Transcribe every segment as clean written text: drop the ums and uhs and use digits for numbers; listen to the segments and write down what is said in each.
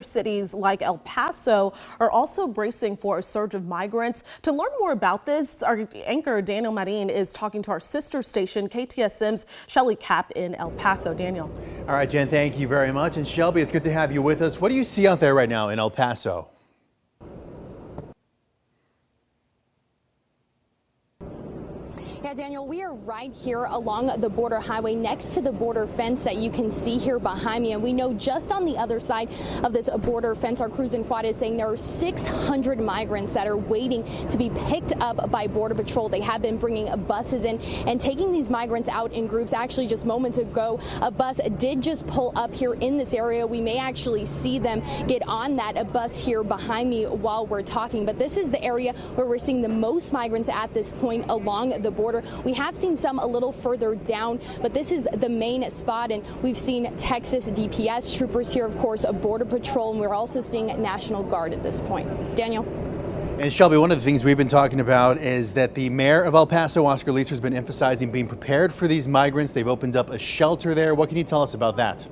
Cities like El Paso are also bracing for a surge of migrants. To learn more about this, our anchor Daniel Marin is talking to our sister station KTSM's Shelby Kapp in El Paso. Daniel. All right, Jen, thank you very much. And Shelby, it's good to have you with us. What do you see out there right now in El Paso? Yeah, Daniel, we are right here along the border highway next to the border fence that you can see here behind me. And we know just on the other side of this border fence, our crews in Quad is saying there are 600 migrants that are waiting to be picked up by Border Patrol. They have been bringing buses in and taking these migrants out in groups. Actually, just moments ago, a bus did just pull up here in this area. We may actually see them get on that bus here behind me while we're talking. But this is the area where we're seeing the most migrants at this point along the border. We have seen some a little further down, but this is the main spot, and we've seen Texas DPS troopers here, of course, a Border Patrol, and we're also seeing National Guard at this point. Daniel. And Shelby, one of the things we've been talking about is that the mayor of El Paso, Oscar Leeser, has been emphasizing being prepared for these migrants. They've opened up a shelter there. What can you tell us about that?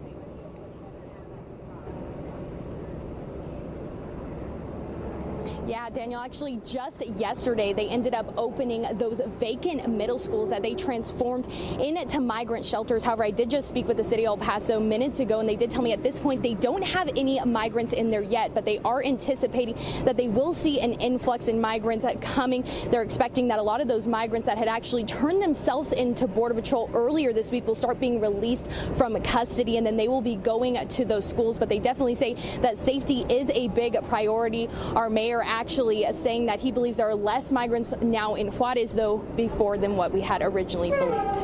Yeah, Daniel, actually just yesterday they ended up opening those vacant middle schools that they transformed into migrant shelters. However, I did just speak with the city of El Paso minutes ago, and they did tell me at this point they don't have any migrants in there yet, but they are anticipating that they will see an influx in migrants coming. They're expecting that a lot of those migrants that had actually turned themselves into Border Patrol earlier this week will start being released from custody, and then they will be going to those schools. But they definitely say that safety is a big priority. Our mayor actually saying that he believes there are less migrants now in Juarez, though, before than what we had originally believed.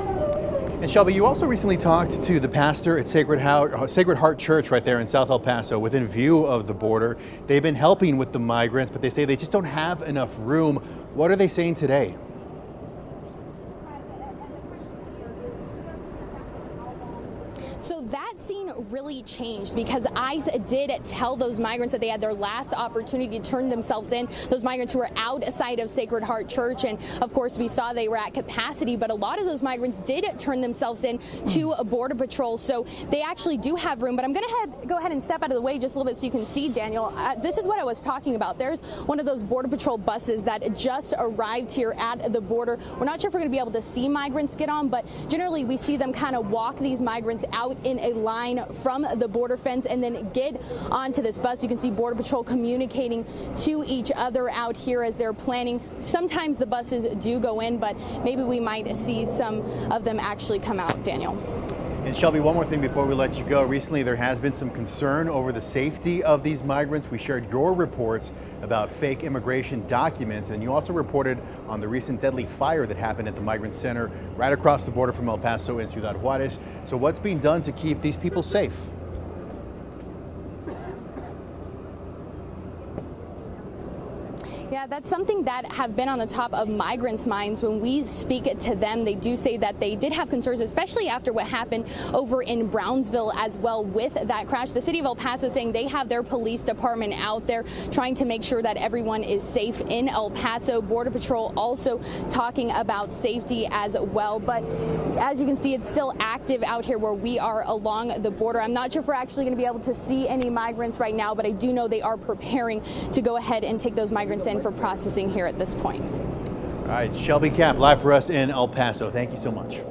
And Shelby, you also recently talked to the pastor at Sacred Heart Church right there in South El Paso within view of the border. They've been helping with the migrants, but they say they just don't have enough room. What are they saying today? So that scene really changed because ICE did tell those migrants that they had their last opportunity to turn themselves in. Those migrants who were outside of Sacred Heart Church, and of course we saw they were at capacity, but a lot of those migrants did turn themselves in to a Border Patrol. So they actually do have room, but I'm going to go ahead and step out of the way just a little bit so you can see, Daniel. This is what I was talking about. There's one of those Border Patrol buses that just arrived here at the border. We're not sure if we're going to be able to see migrants get on, but generally we see them kind of walk these migrants out in a line from the border fence and then get onto this bus. You can see Border Patrol communicating to each other out here as they're planning. Sometimes the buses do go in, but maybe we might see some of them actually come out, Daniel. And Shelby, one more thing before we let you go. Recently, there has been some concern over the safety of these migrants. We shared your reports about fake immigration documents, and you also reported on the recent deadly fire that happened at the Migrant Center right across the border from El Paso and Ciudad Juarez. So what's being done to keep these people safe? Yeah, that's something that have been on the top of migrants' minds. When we speak to them, they do say that they did have concerns, especially after what happened over in Brownsville as well with that crash. The city of El Paso saying they have their police department out there trying to make sure that everyone is safe in El Paso. Border Patrol also talking about safety as well. But as you can see, it's still active out here where we are along the border. I'm not sure if we're actually going to be able to see any migrants right now, but I do know they are preparing to go ahead and take those migrants in for processing here at this point. All right, Shelby Kapp live for us in El Paso. Thank you so much.